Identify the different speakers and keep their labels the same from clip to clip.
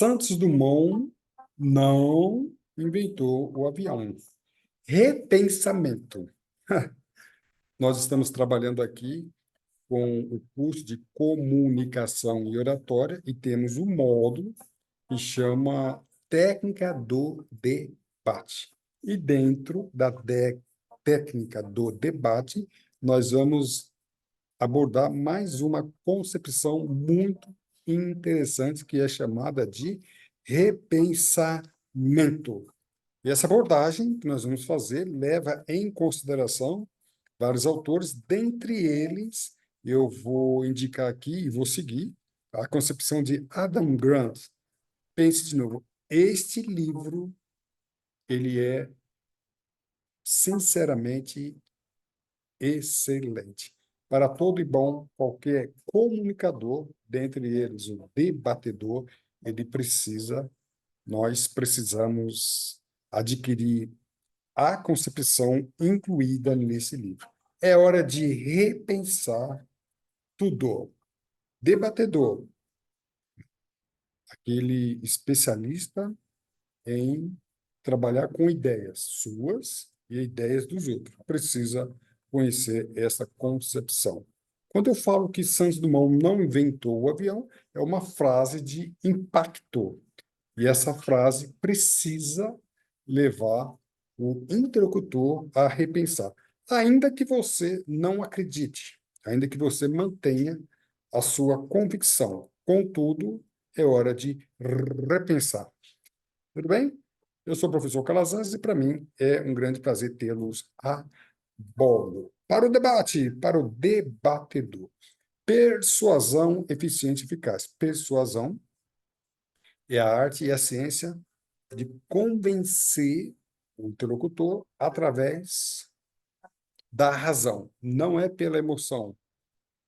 Speaker 1: Santos Dumont não inventou o avião. Repensamento. Nós estamos trabalhando aqui com o curso de comunicação e oratória e temos um módulo que chama Técnica do Debate. E dentro da técnica do debate, nós vamos abordar mais uma concepção muito interessante que é chamada de repensamento. E essa abordagem que nós vamos fazer leva em consideração vários autores, dentre eles eu vou indicar aqui e vou seguir a concepção de Adam Grant. Pense de novo, este livro ele é sinceramente excelente. Para todo e bom, qualquer comunicador, dentre eles o debatedor, nós precisamos adquirir a concepção incluída nesse livro. É hora de repensar tudo. Debatedor, aquele especialista em trabalhar com ideias suas e ideias dos outros. Precisa conhecer essa concepção. Quando eu falo que Santos Dumont não inventou o avião, é uma frase de impacto. E essa frase precisa levar o interlocutor a repensar. Ainda que você não acredite, ainda que você mantenha a sua convicção. Contudo, é hora de repensar. Tudo bem? Eu sou o professor Calazans e, para mim, é um grande prazer tê-los a bordo. Para o debate, para o debatedor. Persuasão eficiente e eficaz. Persuasão é a arte e a ciência de convencer o interlocutor através da razão. Não é pela emoção.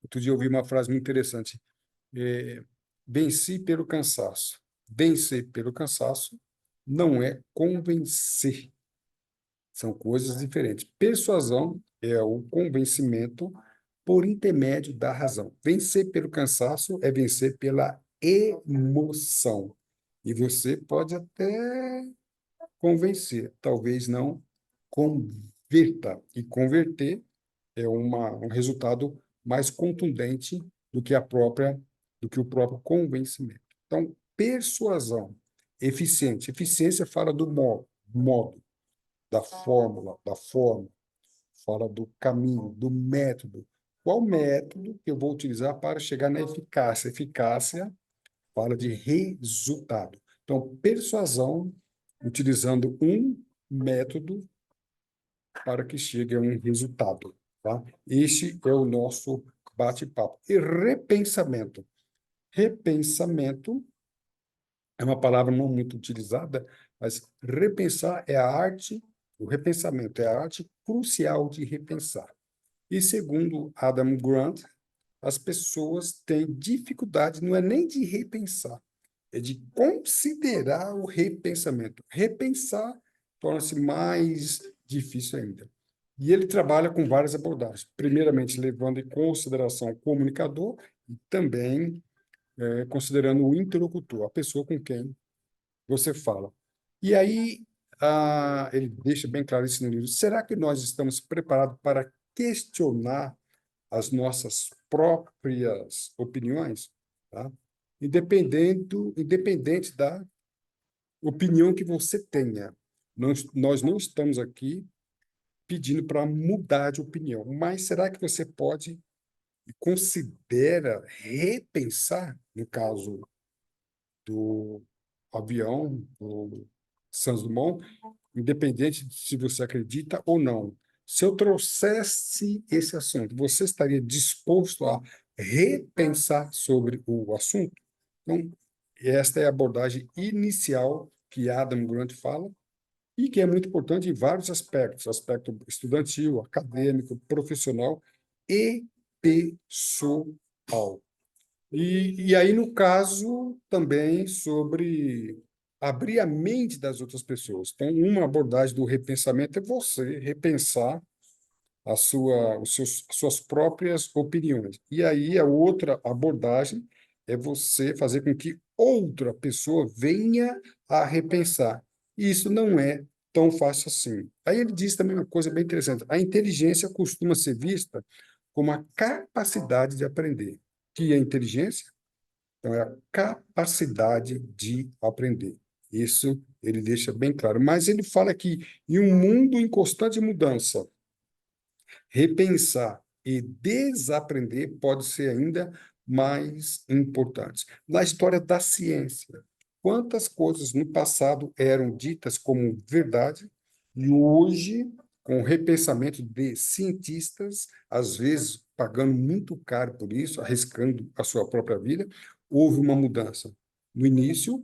Speaker 1: Outro dia eu ouvi uma frase muito interessante. Venci pelo cansaço. Vencer pelo cansaço não é convencer. São coisas diferentes. Persuasão é o convencimento por intermédio da razão. Vencer pelo cansaço é vencer pela emoção. E você pode até convencer, talvez não converta. E converter é um resultado mais contundente do que o próprio convencimento. Então, persuasão eficiente. Eficiência fala do modo, da fórmula, da forma, fala do caminho, do método. Qual método que eu vou utilizar para chegar na eficácia? Eficácia fala de resultado. Então, persuasão, utilizando um método para que chegue a um resultado. Tá? Este é o nosso bate-papo. E repensamento. Repensamento é uma palavra não muito utilizada, mas repensar é a arte, o repensamento é a arte crucial de repensar. E segundo Adam Grant, as pessoas têm dificuldade, não é nem de repensar, é de considerar o repensamento. Repensar torna-se mais difícil ainda. E ele trabalha com várias abordagens, primeiramente levando em consideração o comunicador e também considerando o interlocutor, a pessoa com quem você fala. E aí, ele deixa bem claro isso no livro. Será que nós estamos preparados para questionar as nossas próprias opiniões? Tá? Independente da opinião que você tenha. Nós não estamos aqui pedindo para mudar de opinião, mas será que você pode e considera repensar, no caso do avião, do Santos Dumont, independente de se você acredita ou não. Se eu trouxesse esse assunto, você estaria disposto a repensar sobre o assunto? Então, esta é a abordagem inicial que Adam Grant fala e que é muito importante em vários aspectos, aspecto estudantil, acadêmico, profissional e pessoal. E aí, no caso, também sobre abrir a mente das outras pessoas. Então, uma abordagem do repensamento é você repensar as suas próprias opiniões. E aí, a outra abordagem é você fazer com que outra pessoa venha a repensar. E isso não é tão fácil assim. Aí ele diz também uma coisa bem interessante: a inteligência costuma ser vista como a capacidade de aprender. Que é a inteligência? Então, é a capacidade de aprender. Isso ele deixa bem claro. Mas ele fala que em um mundo em constante mudança, repensar e desaprender pode ser ainda mais importante. Na história da ciência, quantas coisas no passado eram ditas como verdade e hoje, com o repensamento de cientistas, às vezes pagando muito caro por isso, arriscando a sua própria vida, houve uma mudança. No início,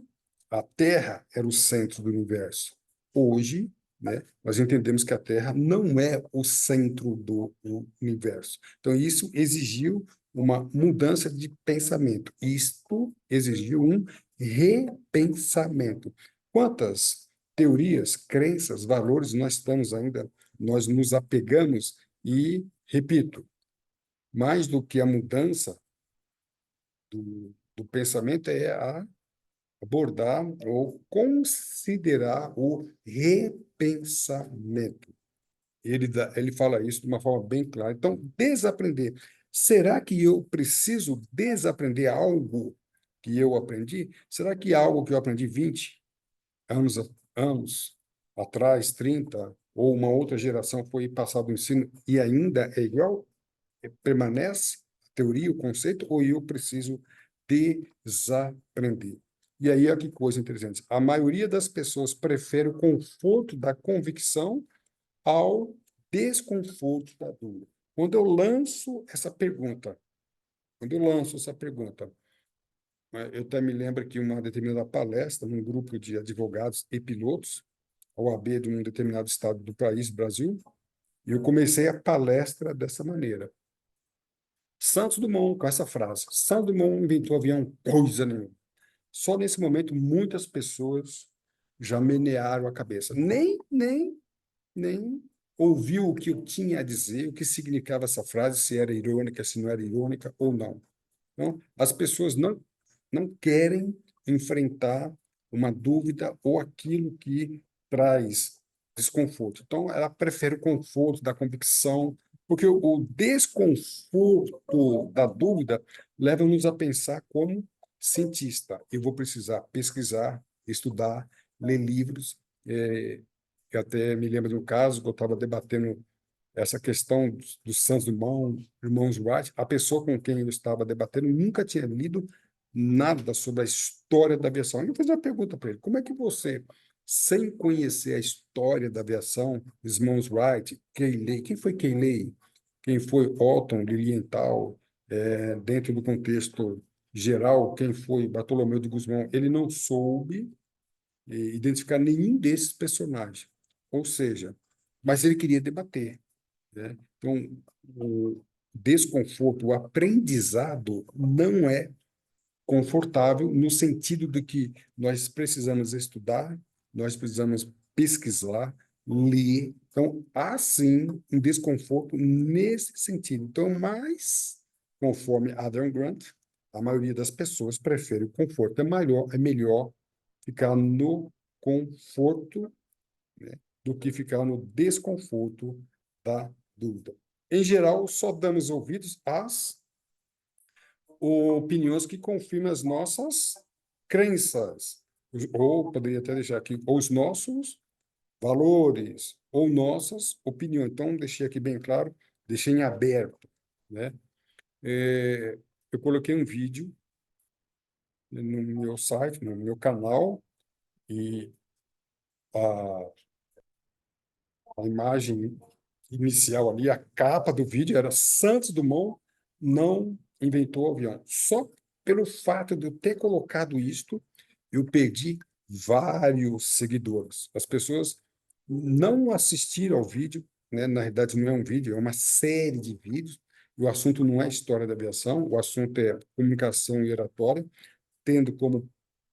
Speaker 1: a Terra era o centro do universo. Hoje, né, nós entendemos que a Terra não é o centro do universo. Então, isso exigiu uma mudança de pensamento. Isto exigiu um repensamento. Quantas teorias, crenças, valores nós nos apegamos e, repito, mais do que a mudança do pensamento é a abordar ou considerar o repensamento. Ele fala isso de uma forma bem clara. Então, desaprender. Será que eu preciso desaprender algo que eu aprendi? Será que algo que eu aprendi 20 anos, anos atrás, 30 ou uma outra geração foi passado o ensino e ainda é igual? Permanece a teoria, o conceito, ou eu preciso desaprender? E aí, olha que coisa interessante. A maioria das pessoas prefere o conforto da convicção ao desconforto da dúvida. Quando eu lanço essa pergunta, quando eu lanço essa pergunta, eu até me lembro que uma determinada palestra num grupo de advogados e pilotos, a OAB de um determinado estado do país, Brasil, e eu comecei a palestra dessa maneira. Santos Dumont, com essa frase, Santos Dumont inventou avião coisa nenhuma. Só nesse momento, muitas pessoas já menearam a cabeça. Nem ouviu o que eu tinha a dizer, o que significava essa frase, se era irônica, se não era irônica ou não. Então, as pessoas não querem enfrentar uma dúvida ou aquilo que traz desconforto. Então, ela prefere o conforto da convicção, porque o desconforto da dúvida leva-nos a pensar como cientista. Eu vou precisar pesquisar, estudar, ler livros. Eu até me lembro de um caso que eu estava debatendo essa questão dos Santos Dumont, irmãos Wright. A pessoa com quem eu estava debatendo nunca tinha lido nada sobre a história da aviação. Eu fiz uma pergunta para ele: como é que você, sem conhecer a história da aviação, os irmãos Wright, Cayley, quem foi Cayley? Quem foi Otton, Lilienthal, dentro do contexto geral, quem foi Bartolomeu de Gusmão? Ele não soube identificar nenhum desses personagens. Ou seja, mas ele queria debater, né? Então, o desconforto, o aprendizado não é confortável no sentido de que nós precisamos estudar, nós precisamos pesquisar, ler. Então, há sim um desconforto nesse sentido. Então, mas, conforme Adam Grant, a maioria das pessoas prefere o conforto. É melhor ficar no conforto, né, do que ficar no desconforto da dúvida. Em geral, só damos ouvidos às opiniões que confirmam as nossas crenças, ou poderia até deixar aqui, os nossos valores, ou nossas opiniões. Então, deixei aqui bem claro, deixei em aberto, né? Eu coloquei um vídeo no meu site, no meu canal, e a a imagem inicial ali, a capa do vídeo era Santos Dumont não inventou o avião. Só pelo fato de eu ter colocado isto, eu perdi vários seguidores. As pessoas não assistiram ao vídeo, né? Na realidade, não é um vídeo, é uma série de vídeos. O assunto não é história da aviação, o assunto é comunicação e oratória, tendo como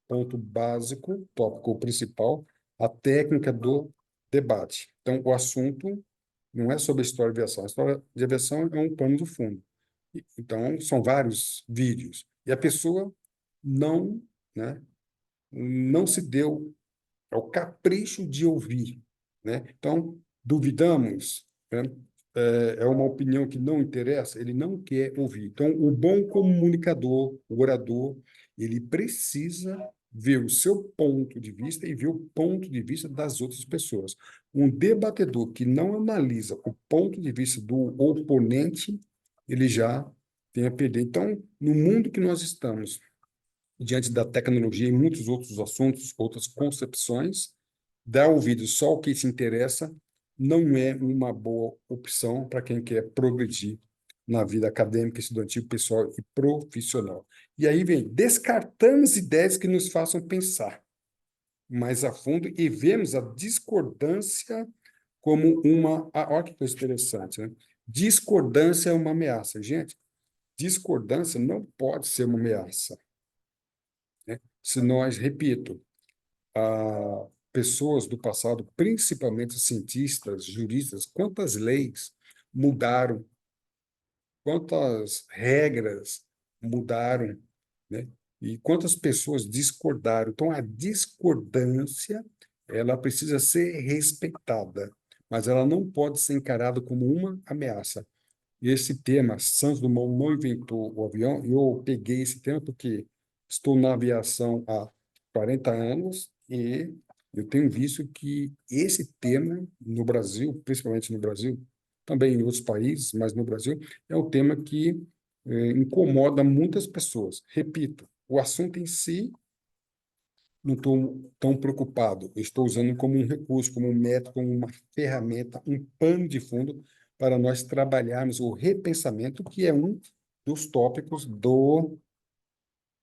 Speaker 1: ponto básico, tópico principal, a técnica do debate. Então, o assunto não é sobre a história de aviação. A história de aviação é um pano de fundo. Então, são vários vídeos. E a pessoa não, né, não se deu ao capricho de ouvir, né? Então, duvidamos, né? É uma opinião que não interessa, ele não quer ouvir. Então, o bom comunicador, o orador, ele precisa ver o seu ponto de vista e ver o ponto de vista das outras pessoas. Um debatedor que não analisa o ponto de vista do oponente, ele já tem a perder. Então, no mundo que nós estamos, diante da tecnologia e muitos outros assuntos, outras concepções, dar ouvido só ao que se interessa não é uma boa opção para quem quer progredir na vida acadêmica, estudantil, pessoal e profissional. E aí vem, descartamos ideias que nos façam pensar mais a fundo e vemos a discordância como uma... Olha que coisa interessante, né? Discordância é uma ameaça. Gente, discordância não pode ser uma ameaça, né? Se nós, repito, pessoas do passado, principalmente cientistas, juristas, quantas leis mudaram, quantas regras mudaram, né? E quantas pessoas discordaram. Então, a discordância, ela precisa ser respeitada, mas ela não pode ser encarada como uma ameaça. E esse tema, Santos Dumont não inventou o avião, eu peguei esse tema porque estou na aviação há 40 anos e eu tenho visto que esse tema no Brasil, principalmente no Brasil, também em outros países, mas no Brasil, é um tema que incomoda muitas pessoas. Repito, o assunto em si não estou tão preocupado. Eu estou usando como um recurso, como um método, como uma ferramenta, um pano de fundo para nós trabalharmos o repensamento, que é um dos tópicos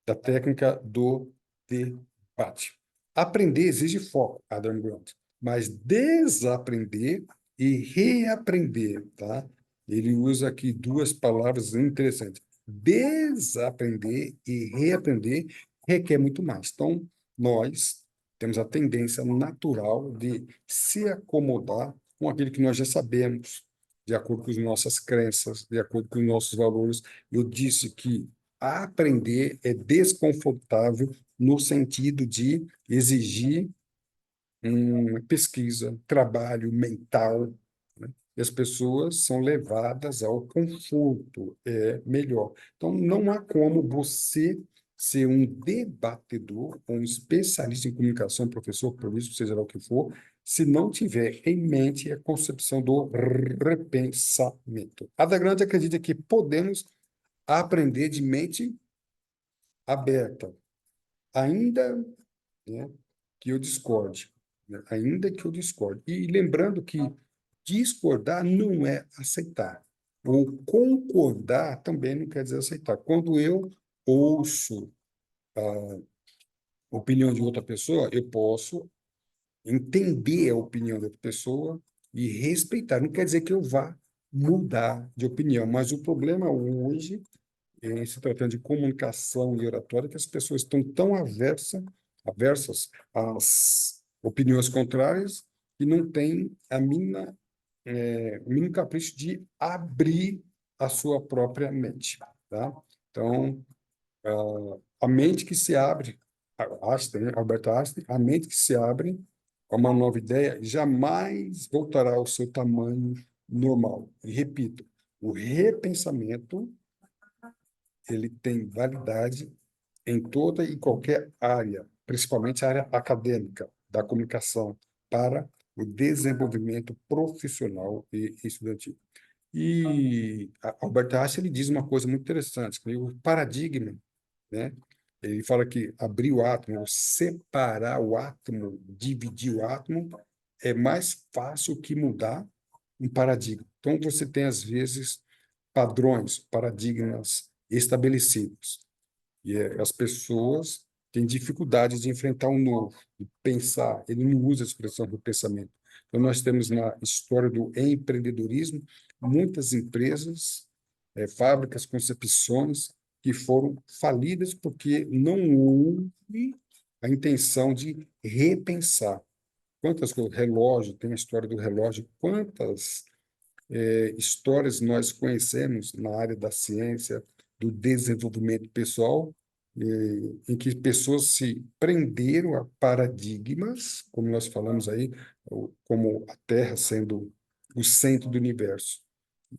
Speaker 1: da técnica do debate. Aprender exige foco, Adam Grant, mas desaprender e reaprender, tá? Ele usa aqui duas palavras interessantes. Desaprender e reaprender requer muito mais. Então, nós temos a tendência natural de se acomodar com aquilo que nós já sabemos, de acordo com as nossas crenças, de acordo com os nossos valores. Eu disse que aprender é desconfortável no sentido de exigir pesquisa, trabalho mental, né? E as pessoas são levadas ao conforto, é melhor. Então, não há como você ser um debatedor, um especialista em comunicação, professor, político, seja lá o que for, se não tiver em mente a concepção do repensamento. Ada Grande acredita que podemos aprender de mente aberta, ainda, né, que eu discorde, né, ainda que eu discorde. E lembrando que discordar não é aceitar. Ou concordar também não quer dizer aceitar. Quando eu ouço a opinião de outra pessoa, eu posso entender a opinião da outra pessoa e respeitar. Não quer dizer que eu vá mudar de opinião, mas o problema hoje se tratando de comunicação e oratória, que as pessoas estão tão aversas às opiniões contrárias, que não têm o mínimo capricho de abrir a sua própria mente, tá? Então, a mente que se abre, Einstein, né? Albert Einstein, a mente que se abre a uma nova ideia jamais voltará ao seu tamanho normal. E repito, o repensamento ele tem validade em toda e qualquer área, principalmente a área acadêmica da comunicação, para o desenvolvimento profissional e estudantil. E Albert Einstein ele diz uma coisa muito interessante, que o paradigma, né? Ele fala que abrir o átomo, separar o átomo, dividir o átomo, é mais fácil que mudar um paradigma. Então, você tem, às vezes, padrões, paradigmas estabelecidos. E as pessoas têm dificuldade de enfrentar o novo, de pensar. Ele não usa a expressão do pensamento. Então, nós temos na história do empreendedorismo muitas empresas, fábricas, concepções que foram falidas porque não houve a intenção de repensar. Quantas coisas, relógio, tem a história do relógio, quantas histórias nós conhecemos na área da ciência, do desenvolvimento pessoal, em que pessoas se prenderam a paradigmas, como nós falamos aí, como a Terra sendo o centro do universo.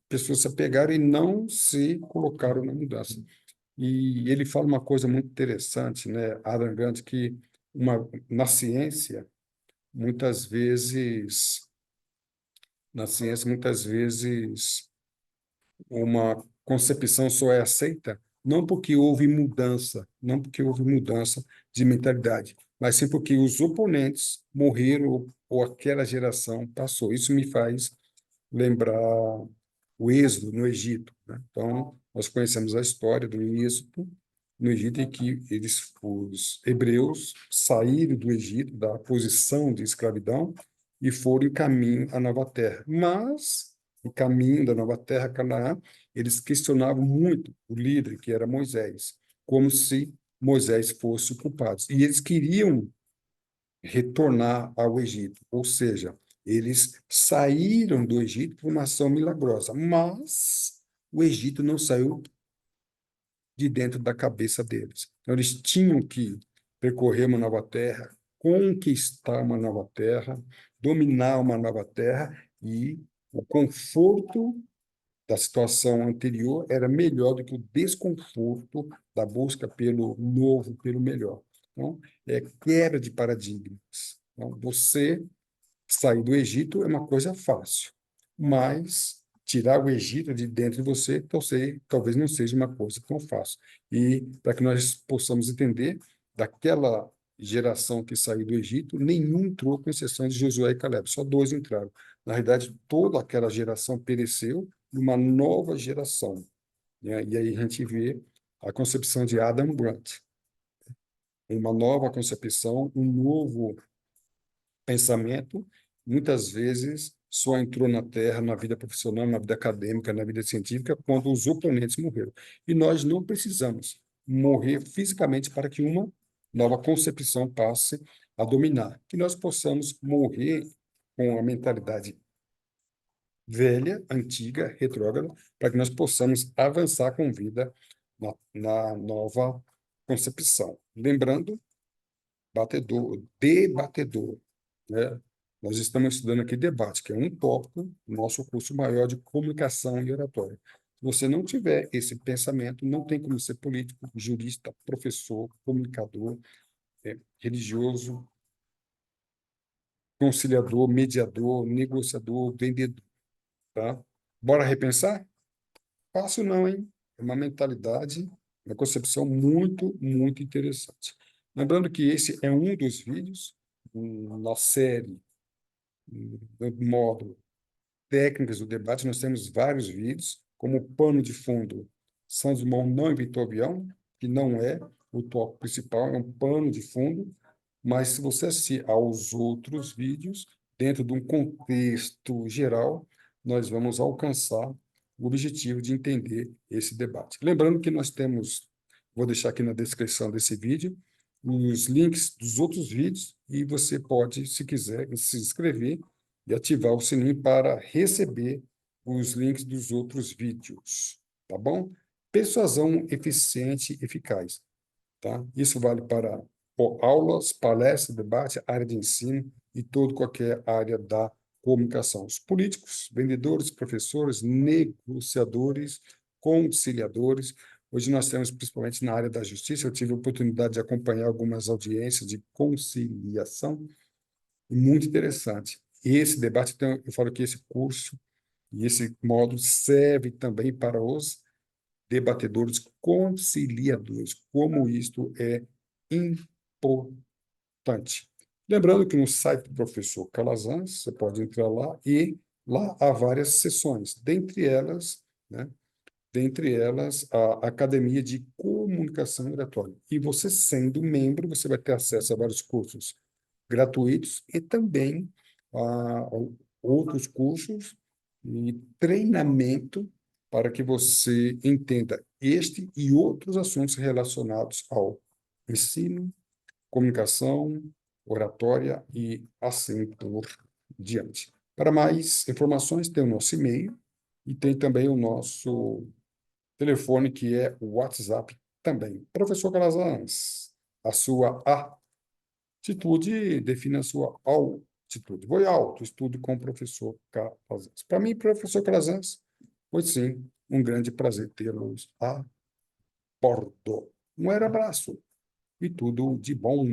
Speaker 1: Pessoas se pegaram e não se colocaram na mudança. E ele fala uma coisa muito interessante, né, Adam Grant, que na ciência, muitas vezes, muitas vezes, uma concepção só é aceita não porque houve mudança, não porque houve mudança de mentalidade, mas sim porque os oponentes morreram ou aquela geração passou. Isso me faz lembrar o êxodo no Egito, né? Então, nós conhecemos a história do êxodo no Egito, em que os hebreus saíram do Egito, da posição de escravidão, e foram em caminho à nova terra. Mas, em caminho da nova terra, Canaã, eles questionavam muito o líder, que era Moisés, como se Moisés fosse o culpado. E eles queriam retornar ao Egito, ou seja, eles saíram do Egito por uma ação milagrosa, mas o Egito não saiu de dentro da cabeça deles. Então, eles tinham que percorrer uma nova terra, conquistar uma nova terra, dominar uma nova terra, e o conforto da situação anterior era melhor do que o desconforto da busca pelo novo, pelo melhor. Então, é quebra de paradigmas. Então, você sair do Egito é uma coisa fácil, mas tirar o Egito de dentro de você, talvez não seja uma coisa tão fácil. E para que nós possamos entender, daquela geração que saiu do Egito, nenhum entrou, com exceção de Josué e Caleb, só dois entraram. Na realidade, toda aquela geração pereceu e uma nova geração, né? E aí a gente vê a concepção de Adam Grant, uma nova concepção, um novo pensamento, muitas vezes só entrou na Terra, na vida profissional, na vida acadêmica, na vida científica, quando os oponentes morreram. E nós não precisamos morrer fisicamente para que uma nova concepção passe a dominar. Que nós possamos morrer com a mentalidade velha, antiga, retrógrada, para que nós possamos avançar com vida na nova concepção. Lembrando, debatedor, né? Nós estamos estudando aqui debate, que é um tópico do nosso curso maior de comunicação e oratória. Se você não tiver esse pensamento, não tem como ser político, jurista, professor, comunicador, religioso, conciliador, mediador, negociador, vendedor, tá? Bora repensar? Fácil não, hein? É uma mentalidade, uma concepção muito, muito interessante. Lembrando que esse é um dos vídeos na série, no módulo Técnicas do Debate. Nós temos vários vídeos, como pano de fundo, Santos Dumont não inventou avião, que não é o tópico principal, é um pano de fundo, mas se você assistir aos outros vídeos, dentro de um contexto geral, nós vamos alcançar o objetivo de entender esse debate. Lembrando que nós temos, vou deixar aqui na descrição desse vídeo, os links dos outros vídeos, e você pode, se quiser, se inscrever e ativar o sininho para receber os links dos outros vídeos, tá bom? Persuasão eficiente e eficaz, tá? Isso vale para aulas, palestras, debate, área de ensino e toda qualquer área da comunicação. Os políticos, vendedores, professores, negociadores, conciliadores. Hoje nós temos, principalmente na área da justiça, eu tive a oportunidade de acompanhar algumas audiências de conciliação, muito interessante. Esse debate, então, eu falo que esse curso e esse módulo serve também para os debatedores conciliadores, como isto é importante. Lembrando que no site do professor Calazans, você pode entrar lá e lá há várias sessões, né, dentre elas a Academia de Comunicação Oratória. E você sendo membro, você vai ter acesso a vários cursos gratuitos e também a outros cursos e treinamento para que você entenda este e outros assuntos relacionados ao ensino, comunicação, oratória e assim por diante. Para mais informações, tem o nosso e-mail e tem também o nosso telefone, que é o WhatsApp também. Professor Calazans, a sua atitude define a sua altitude. Foi alto, estude com o professor Calazans. Para mim, professor Calazans, foi sim um grande prazer tê-los a bordo. Um abraço e tudo de bom.